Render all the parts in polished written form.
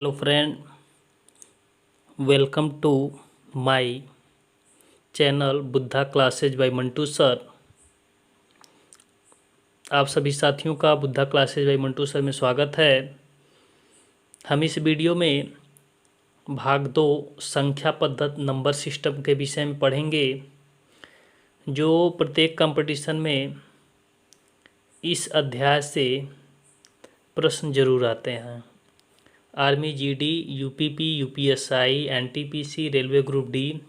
Hello friend, welcome to my channel Buddha classes by Mantu sir. आप सभी साथियों का Buddha classes by Mantu sir में स्वागत है। हम इस वीडियो में भाग 2 संख्या पद्धति नंबर सिस्टम के विषय में पढ़ेंगे, जो प्रत्येक कंपटीशन में इस अध्याय से प्रश्न जरूर आते हैं। Army, GD, UPP, UPSI, NTPC, railway group D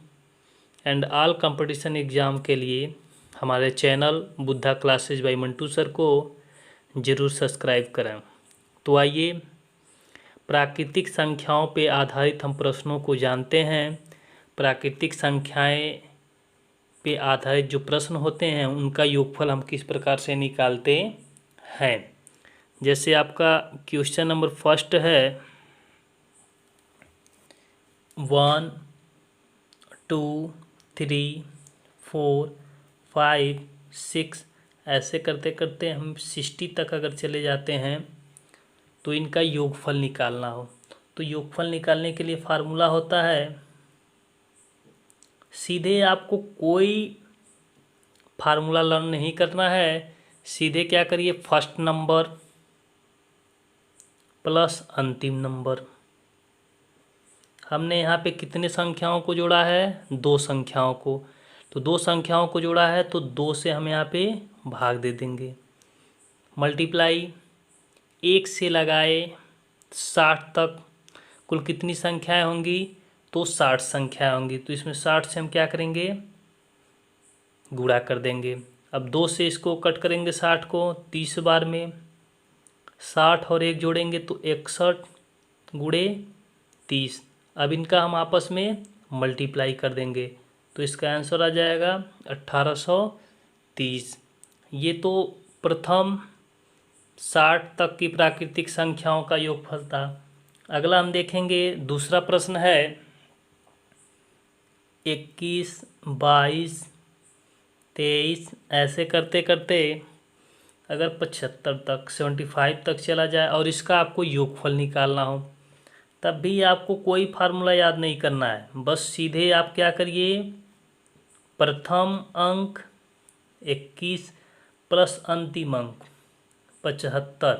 and all competition exam के लिए हमारे channel Buddha classes by Mantu sir को ज़रूर सब्सक्राइब करें। तो आइए प्राकृतिक संख्याओं पे आधारित हम प्रश्नों को जानते हैं। प्राकृतिक संख्याएं पे आधारित जो प्रश्न होते हैं उनका योगफल हम किस प्रकार से निकालते हैं। जैसे आपका क्वेश्चन नंबर फर्स्ट है 1, 2, 3, 4, 5, 6 ऐसे करते करते हम 60 तक अगर चले जाते हैं तो इनका योगफल निकालना हो तो योगफल निकालने के लिए फार्मूला होता है, सीधे आपको कोई फार्मूला लर्न नहीं करना है। सीधे क्या करिए, फर्स्ट नंबर प्लस अंतिम नंबर। हमने यहाँ पे कितने संख्याओं को जोड़ा है, 2 संख्याओं को। तो 2 संख्याओं को जोड़ा है तो 2 से हम यहाँ पे भाग दे देंगे। मल्टीप्लाई 1 से लगाए 60 तक कुल कितनी संख्याएं होंगी, तो 60 संख्याएं होंगी। तो इसमें 60 से हम क्या करेंगे, गुणा कर देंगे। अब 2 से इसको कट करेंगे 60 को 30 बार में, 60 और 1 जोड़ेंगे तो 61 गुणे 30। अब इनका हम आपस में मल्टीप्लाई कर देंगे तो इसका आंसर आ जाएगा 1830। ये तो प्रथम 60 तक की प्राकृतिक संख्याओं का योगफल था। अगला हम देखेंगे, दूसरा प्रश्न है 21, 22, 23 ऐसे करते करते अगर 75 तक 75 तक चला जाए और इसका आपको योगफल निकालना हो, तब भी आपको कोई फार्मूला याद नहीं करना है। बस सीधे आप क्या करिए, प्रथम अंक 21 प्लस अंतिम अंक 75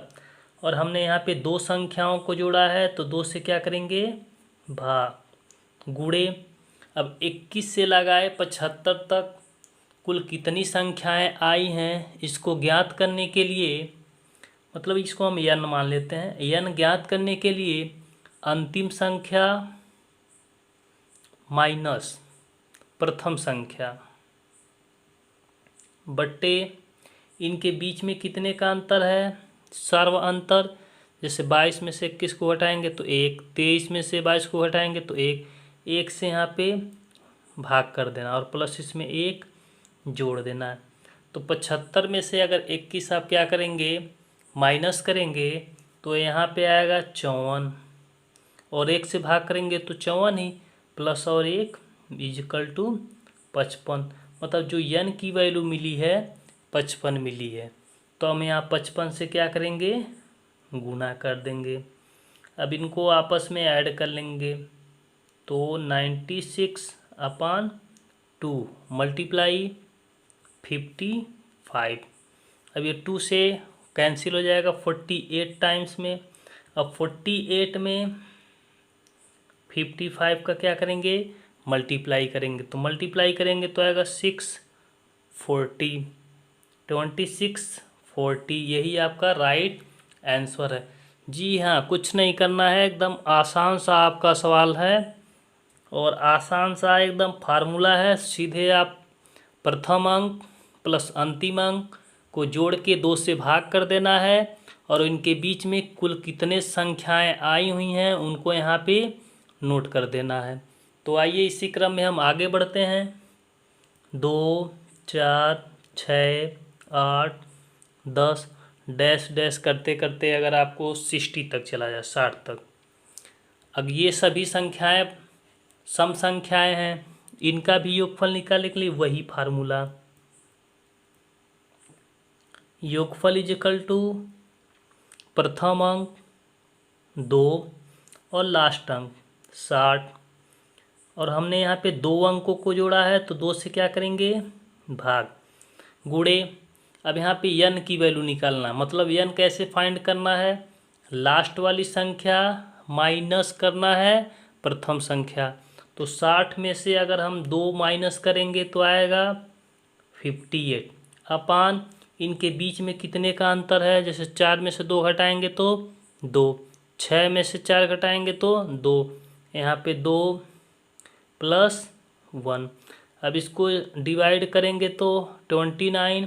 और हमने यहाँ पे 2 संख्याओं को जोड़ा है तो 2 से क्या करेंगे, भाग गुणे। अब 21 से लगाए 75 तक कुल कितनी संख्याएं आई हैं, इसको ज्ञात करने के लिए, मतलब इसको हम n मान लेते हैं। n ज्ञात करने के लिए अंतिम संख्या माइनस प्रथम संख्या बट्टे इनके बीच में कितने का अंतर है, सर्व अंतर। जैसे 22 में से 21 को हटाएंगे तो 1, 23 में से 22 को हटाएंगे तो 1, 1 से यहाँ पे भाग कर देना और प्लस इसमें 1 जोड़ देना है। तो 75 में से अगर 21 आप क्या करेंगे, माइनस करेंगे तो यहाँ पे आएगा 54 और 1 से भाग करेंगे तो 54 ही, प्लस और 1 इजिकल टू 55। मतलब जो n की वैल्यू मिली है 55 मिली है। तो हम यहाँ 55 से क्या करेंगे, गुना कर देंगे। अब इनको आपस में ऐड कर लेंगे तो 96/2 मल्टीप्लाई 55। अब ये 2 से कैंसिल हो जाएगा 48 टाइम्स में। अब 48 में 55 का क्या करेंगे, मल्टीप्लाई करेंगे। तो मल्टीप्लाई करेंगे तो आएगा 640, 2640। यही आपका राइट आंसर है। जी हाँ, कुछ नहीं करना है, एकदम आसान सा आपका सवाल है और आसान सा एकदम फार्मूला है। सीधे आप प्रथम अंक प्लस अंतिम अंक को जोड़ के 2 से भाग कर देना है और इनके बीच में कुल कितने संख्याएं आई हुई हैं उनको यहाँ पे नोट कर देना है। तो आइए इसी क्रम में हम आगे बढ़ते हैं। 2, 4, 6, 8, 10 डैश डैश करते करते अगर आपको 60 तक चला जाए, 60 तक। अब ये सभी संख्याएं सम संख्याएं हैं, इनका भी योगफल निकालने के लिए वही फार्मूला, योगफल इज इक्वल टू प्रथम अंक 2 और लास्ट अंक 60। और हमने यहाँ पे 2 अंकों को जोड़ा है तो 2 से क्या करेंगे भाग, गुणे। अब यहाँ पे n की वैल्यू निकालना, मतलब n कैसे फाइंड करना है, लास्ट वाली संख्या माइनस करना है प्रथम संख्या। तो 60 में से अगर हम 2 माइनस करेंगे तो आएगा 58 अपान इनके बीच में कितने का अंतर है, जैसे 4 में से 2 घटाएंगे तो 2, 6 में से 4 घटाएंगे तो 2, यहाँ पे 2 + 1। अब इसको डिवाइड करेंगे तो 29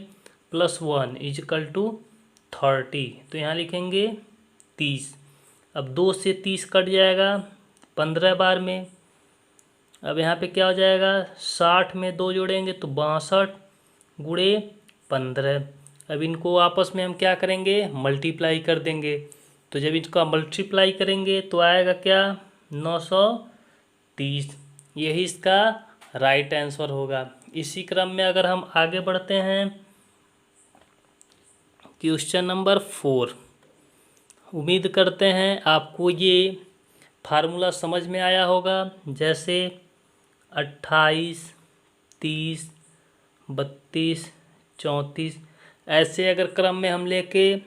+ 1 = 30, तो यहाँ लिखेंगे 30। अब 2 से 30 कट जाएगा 15 बार में। अब यहाँ पे क्या हो जाएगा, 60 में 2 जोड़ेंगे तो 62 गुणे 15। अब इनको आपस में हम क्या करेंगे, मल्टीप्लाई कर देंगे। तो जब इसका मल्टीप्लाई करेंगे तो आएगा क्या 930। यही इसका राइट आंसर होगा। इसी क्रम में अगर हम आगे बढ़ते हैं, क्वेश्चन नंबर 4। उम्मीद करते हैं आपको ये फार्मूला समझ में आया होगा। जैसे 28, 30, 32, 34, ऐसे अगर क्रम में हम लेके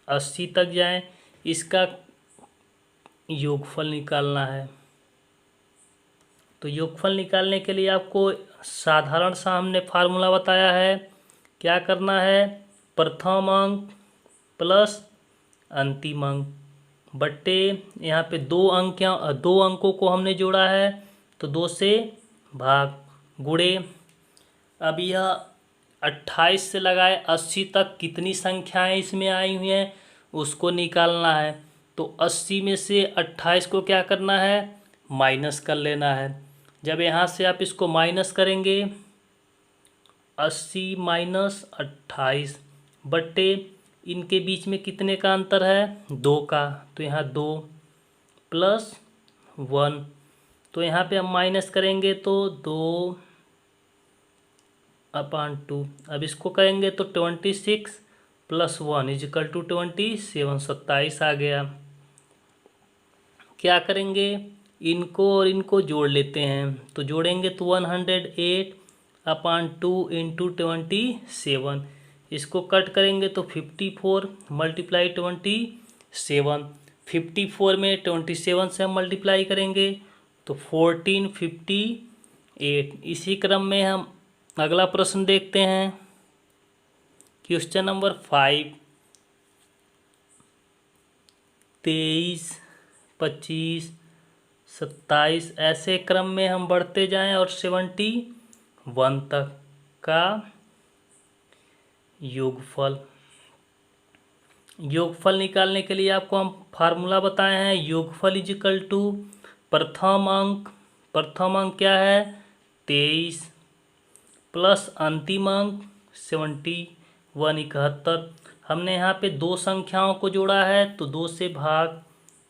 80 तक जाएं, इसका योगफल निकालना है। तो योगफल निकालने के लिए आपको साधारण सा हमने फार्मूला बताया है। क्या करना है, प्रथम अंक प्लस अंतिम अंक बट्टे, यहाँ पे 2 अंकों को हमने जोड़ा है तो 2 से भाग, गुणे। अब यह 28 से लगाए 80 तक कितनी संख्याएं इसमें आई हुई हैं उसको निकालना है। तो 80 में से 28 को क्या करना है, माइनस कर लेना है। जब यहाँ से आप इसको माइनस करेंगे 80 - 28 बट्टे इनके बीच में कितने का अंतर है, 2 का, तो यहाँ 2 + 1। तो यहाँ पे हम माइनस करेंगे तो 2/2। अब इसको करेंगे तो 26 + 1 = 27, 27 आ गया। क्या करेंगे, इनको और इनको जोड़ लेते हैं। तो जोड़ेंगे तो 108/2 × 27। इसको कट करेंगे तो 54 × 27। 54 में 27 से हम मल्टीप्लाई करेंगे तो 1458। इसी क्रम में हम अगला प्रश्न देखते हैं, क्वेश्चन नंबर 5। 23, 25, 27 ऐसे क्रम में हम बढ़ते जाएं और 71 तक का योगफल निकालने के लिए आपको हम फार्मूला बताए हैं। योगफल = प्रथम अंक क्या है 23 प्लस अंतिम अंक 71 71। हमने यहाँ पे 2 संख्याओं को जोड़ा है तो 2 से भाग,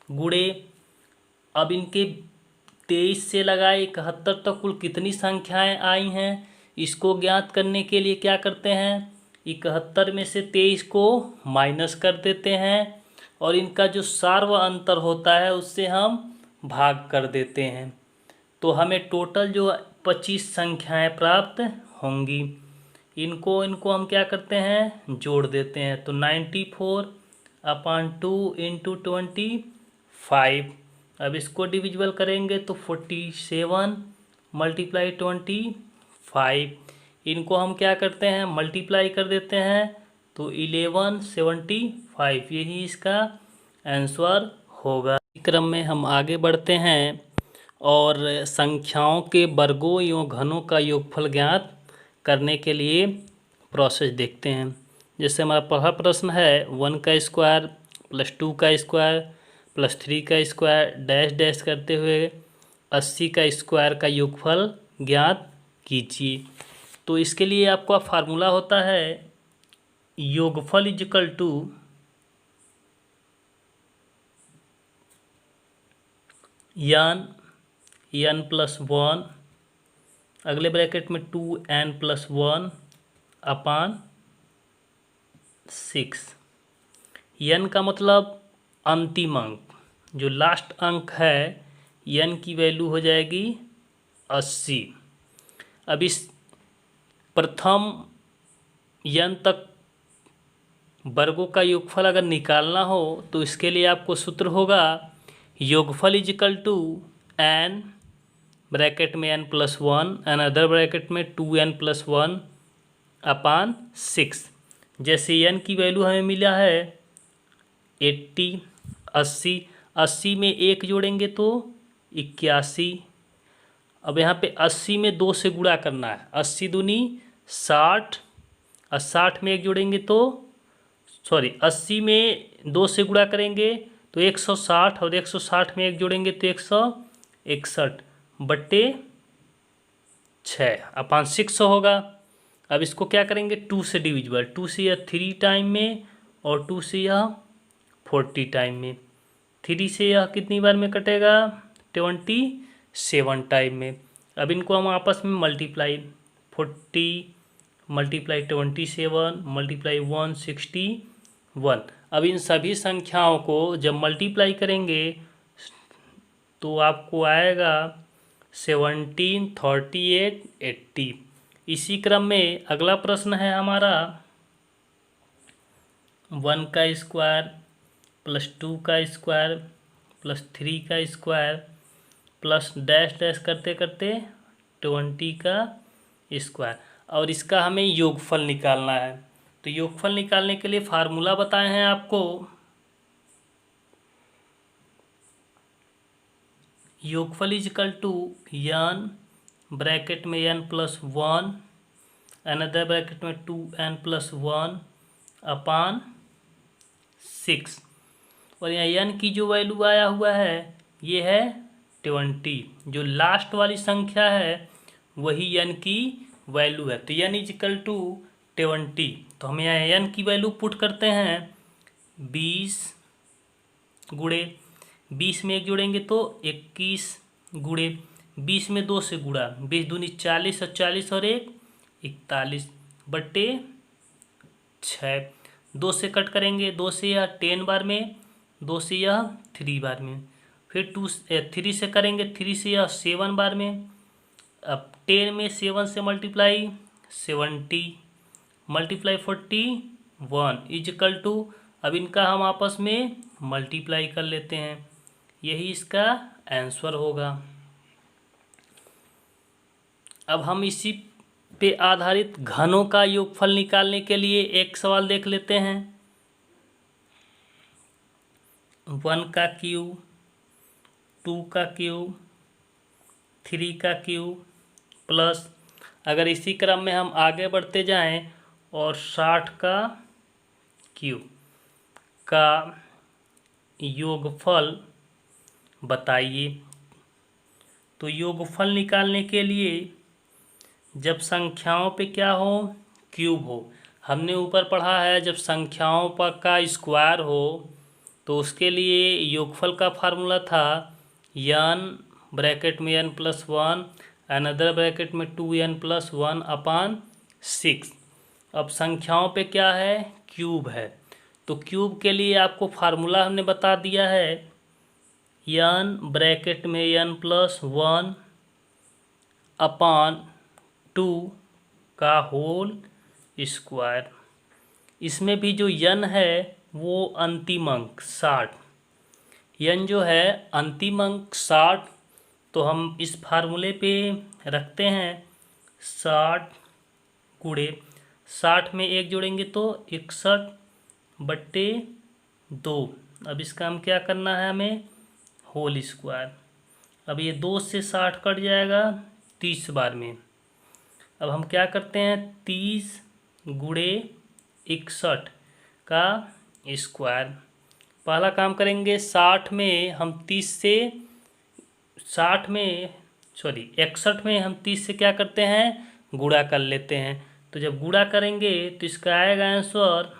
गुणे। अब इनके 23 से लगाए 71 तक कुल कितनी संख्याएं आई हैं इसको ज्ञात करने के लिए क्या करते हैं, 71 में से 23 को माइनस कर देते हैं और इनका जो सार्व अंतर होता है उससे हम भाग कर देते हैं। तो हमें टोटल जो 25 संख्याएं प्राप्त होंगी। इनको हम क्या करते हैं, जोड़ देते हैं। तो 94/2 × 25। अब इसको डिविजिबल करेंगे तो 47 × 25। इनको हम क्या करते हैं, मल्टीप्लाई कर देते हैं तो 1175। यही इसका आंसर होगा। क्रम में हम आगे बढ़ते हैं और संख्याओं के वर्गों एवं घनों का योगफल ज्ञात करने के लिए प्रोसेस देखते हैं। जैसे हमारा पहला प्रश्न है 1 का स्क्वायर + 2 का स्क्वायर + 3 का स्क्वायर डैश डैश करते हुए 80 का स्क्वायर का योगफल ज्ञात कीजिए। तो इसके लिए आपका फार्मूला होता है योगफल = n + 1 अगले ब्रैकेट में 2n + 1 अपान 6। n का मतलब अंतिम अंक, जो लास्ट अंक है n की वैल्यू हो जाएगी 80। अब इस प्रथम n तक वर्गों का योगफल अगर निकालना हो तो इसके लिए आपको सूत्र होगा योगफल is equal to n bracket में n+1 एंड अदर ब्रैकेट में 2n+1 अपान 6। जैसे n की वैल्यू हमें मिला है 80, 80, 80 में 1 जोड़ेंगे तो 81। अब यहाँ पे 80 में 2 से गुणा करना है, 80 दूनी 60 और 60 में 1 जोड़ेंगे तो 80 में 2 से गुणा करेंगे तो 160 और 160 में 1 जोड़ेंगे तो 161 बट्टे 6 अपान 600 होगा। अब इसको क्या करेंगे 2 से डिविजिबल, 2 से यह 3 टाइम में और 2 से यह 40 टाइम में, 3 से यह कितनी बार में कटेगा 27 टाइम में। अब इनको हम आपस में मल्टीप्लाई 40 मल्टीप्लाई 27 मल्टीप्लाई 161। अब इन सभी संख्याओं को जब मल्टीप्लाई करेंगे तो आपको आएगा 17, 38, 80। इसी क्रम में अगला प्रश्न है हमारा 1 का स्क्वायर प्लस 2 का स्क्वायर प्लस 3 का स्क्वायर प्लस डैश डैश करते करते 20 का स्क्वायर, और इसका हमें योगफल निकालना है। तो योगफल निकालने के लिए फार्मूला बताए हैं आपको, योगफल is equal to n bracket में n+1 अनदर ब्रैकेट में 2n+1 अपान 6, और यहाँ n की जो वैल्यू आया हुआ है ये है 20। जो लास्ट वाली संख्या है वही n की वैल्यू है, तो n इज इक्वल टू 20। तो हम यहाँ n की वैल्यू पुट करते हैं 20 गुणे 20 में 1 जोड़ेंगे तो 21 गुणे 20 में 2 से गुणा, 20 दूनी 40 और 40 और 1 41 बट्टे 6। 2 से कट करेंगे, 2 से यह 10 बार में, 2 से यह 3 बार में, फिर 3 से करेंगे, 3 से यह 7 बार में। अब 10 में 7 से multiply 70 multiply 41 is equal to, अब इनका हम आपस में मल्टीप्लाई कर लेते हैं, यही इसका आंसर होगा। अब हम इसी पे आधारित घनों का योगफल निकालने के लिए एक सवाल देख लेते हैं। 1 का क्यूब, 2 का क्यूब, 3 का क्यूब प्लस, अगर इसी क्रम में हम आगे बढ़ते जाएं और 60 का क्यूब का योगफल बताइए। तो योगफल निकालने के लिए जब संख्याओं पे क्या हो क्यूब हो, हमने ऊपर पढ़ा है जब संख्याओं पर का स्क्वायर हो तो उसके लिए योगफल का फार्मूला था n ब्रैकेट में n+1 अनदर ब्रैकेट में 2n+1 अपान 6। अब संख्याओं पे क्या है क्यूब है, तो क्यूब के लिए आपको फार्मूला हमने बता दिया है n ब्रैकेट में n+1 अपान 2 का होल स्क्वायर। इसमें भी जो n है वो अंतिम अंक 60, n जो है अंतिम अंक 60, तो हम इस फार्मूले पे रखते हैं 60 गुणे 60 में 1 जोड़ेंगे तो 61 बट्टे 2। अब इसका हम क्या करना है हमें होल स्क्वायर। अब ये 2 से 60 कट जाएगा 30 बार में। अब हम क्या करते हैं 30 गुणे 61 का स्क्वायर। पहला काम करेंगे 61 में हम 30 से क्या करते हैं गुणा कर लेते हैं। तो जब गुणा करेंगे तो इसका आएगा आंसर,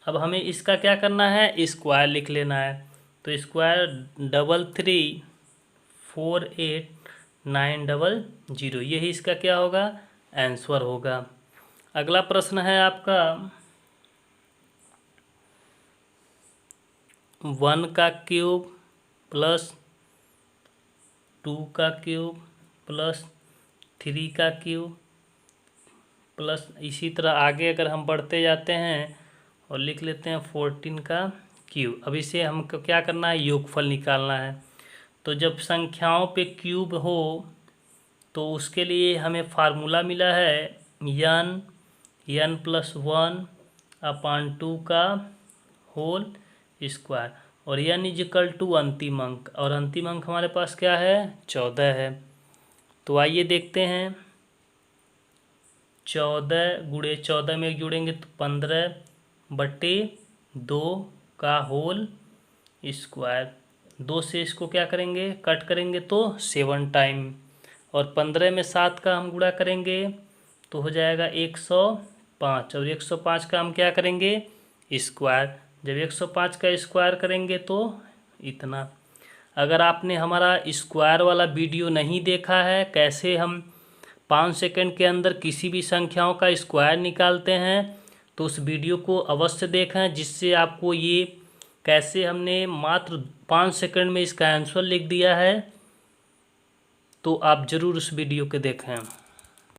अब हमें इसका क्या करना है स्क्वायर लिख लेना है। तो स्क्वायर 334890, यही इसका क्या होगा आंसर होगा। अगला प्रश्न है आपका 1 का क्यूब प्लस 2 का क्यूब प्लस 3 का क्यूब प्लस इसी तरह आगे अगर हम बढ़ते जाते हैं और लिख लेते हैं 14 का क्यूब। अब इसे हमको क्या करना है, योगफल निकालना है। तो जब संख्याओं पे क्यूब हो तो उसके लिए हमें फार्मूला मिला है n प्लस 1/2 का होल स्क्वायर, और n इजिकल टू अंतिम अंक, और अंतिम अंक हमारे पास क्या है, 14 है। तो आइए देखते हैं, 14 गुणे 14 में जुड़ेंगे तो 15/2 का होल स्क्वायर। 2 से इसको क्या करेंगे, कट करेंगे तो 7 टाइम, और 15 में 7 का हम गुणा करेंगे तो हो जाएगा 105, और 105 का हम क्या करेंगे, स्क्वायर। जब 105 का स्क्वायर करेंगे तो इतना। अगर आपने हमारा स्क्वायर वाला वीडियो नहीं देखा है, कैसे हम 5 सेकंड के अंदर किसी भी संख्याओं का स्क्वायर निकालते हैं, तो उस वीडियो को अवश्य देखें, जिससे आपको ये कैसे हमने मात्र 5 सेकंड में इसका आंसर लिख दिया है, तो आप ज़रूर उस वीडियो को देखें।